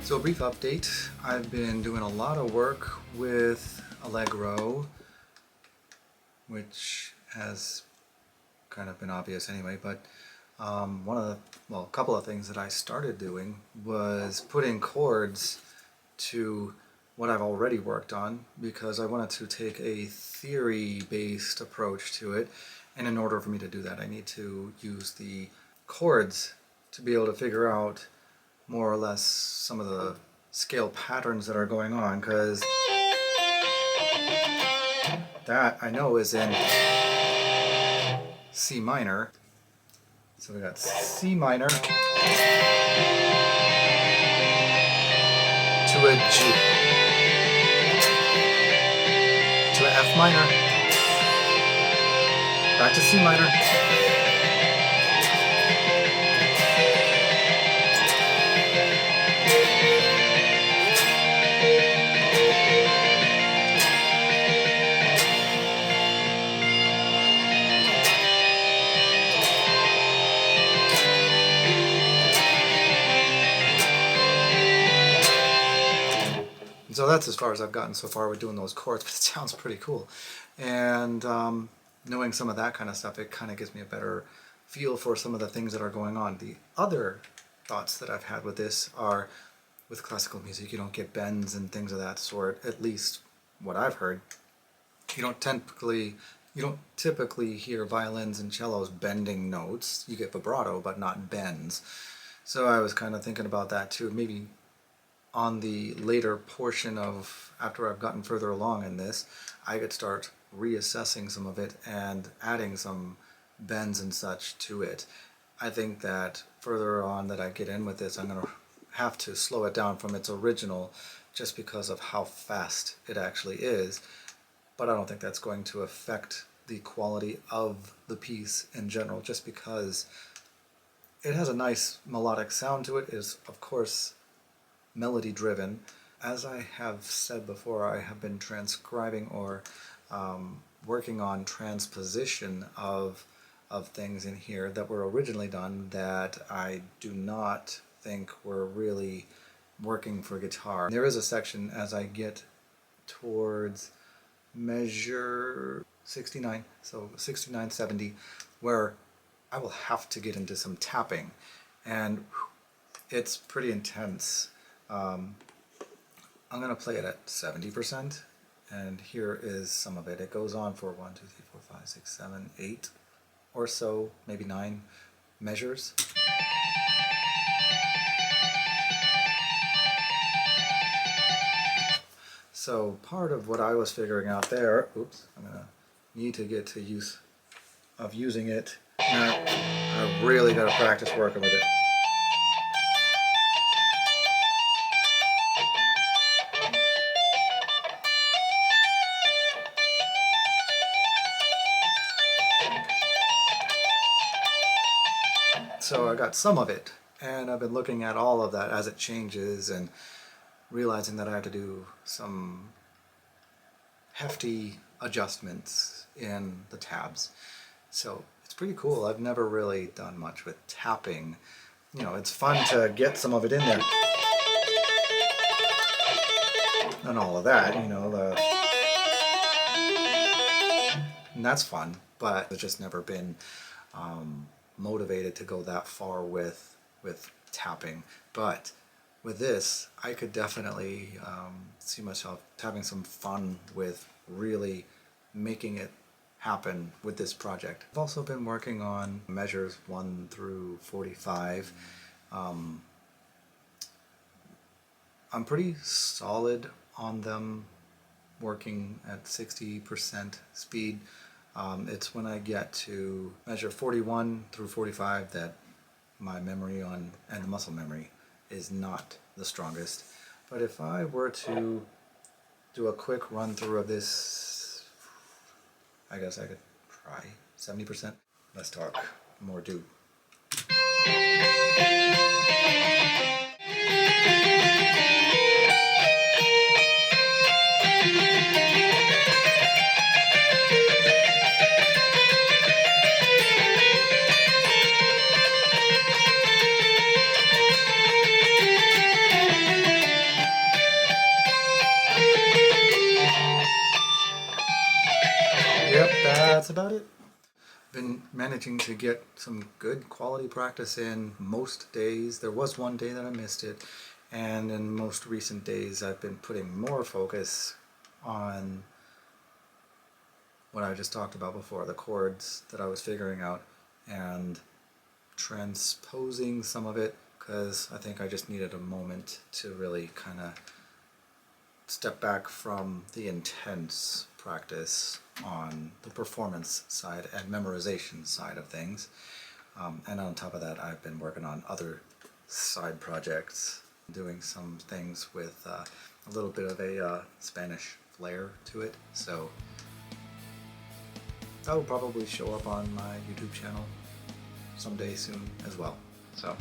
So a brief update, I've been doing a lot of work with Allegro, which has kind of been obvious anyway, but a couple of things that I started doing was putting chords to what I've already worked on, because I wanted to take a theory-based approach to it, and in order for me to do that I need to use the chords to be able to figure out more or less some of the scale patterns that are going on, because that I know is in C minor. So we got C minor to a G to a F minor, back to C minor, so that's as far as I've gotten so far with doing those chords, but it sounds pretty cool. And knowing some of that kind of stuff, it kind of gives me a better feel for some of the things that are going on. The other thoughts that I've had with this are, with classical music, you don't get bends and things of that sort, at least what I've heard. You don't typically hear violins and cellos bending notes. You get vibrato, but not bends. So I was kind of thinking about that too. Maybe on the later portion of, after I've gotten further along in this, I could start reassessing some of it and adding some bends and such to it. I think that further on that I get in with this, I'm going to have to slow it down from its original just because of how fast it actually is. But I don't think that's going to affect the quality of the piece in general, just because it has a nice melodic sound to it. It is, of course, melody driven. As I have said before, I have been transcribing or working on transposition of things in here that were originally done that I do not think were really working for guitar. There is a section as I get towards measure 69, so 69, 70, where I will have to get into some tapping, and it's pretty intense. I'm going to play it at 70%, and here is some of it. It goes on for 1, 2, 3, 4, 5, 6, 7, 8 or so, maybe 9 measures. So part of what I was figuring out there, oops, I'm going to need to get to use of using it. Now, I really got to practice working with it. So I got some of it, and I've been looking at all of that as it changes and realizing that I have to do some hefty adjustments in the tabs. So it's pretty cool. I've never really done much with tapping. You know, it's fun to get some of it in there. And all of that, you know, and that's fun, but I've just never been motivated to go that far with tapping. But with this, I could definitely see myself having some fun with really making it happen with this project. I've also been working on measures 1 through 45. I'm pretty solid on them, working at 60% speed. It's when I get to measure 41 through 45 that my memory and the muscle memory is not the strongest. But if I were to do a quick run through of this, I guess I could try 70%. Let's talk more do. that's about it. Been managing to get some good quality practice in most days. There was one day that I missed it, and in most recent days I've been putting more focus on what I just talked about before, the chords that I was figuring out, and transposing some of it, because I think I just needed a moment to really kind of step back from the intense practice on the performance side and memorization side of things. And on top of that, I've been working on other side projects, doing some things with a little bit of a Spanish flair to it. So that will probably show up on my YouTube channel someday soon as well. So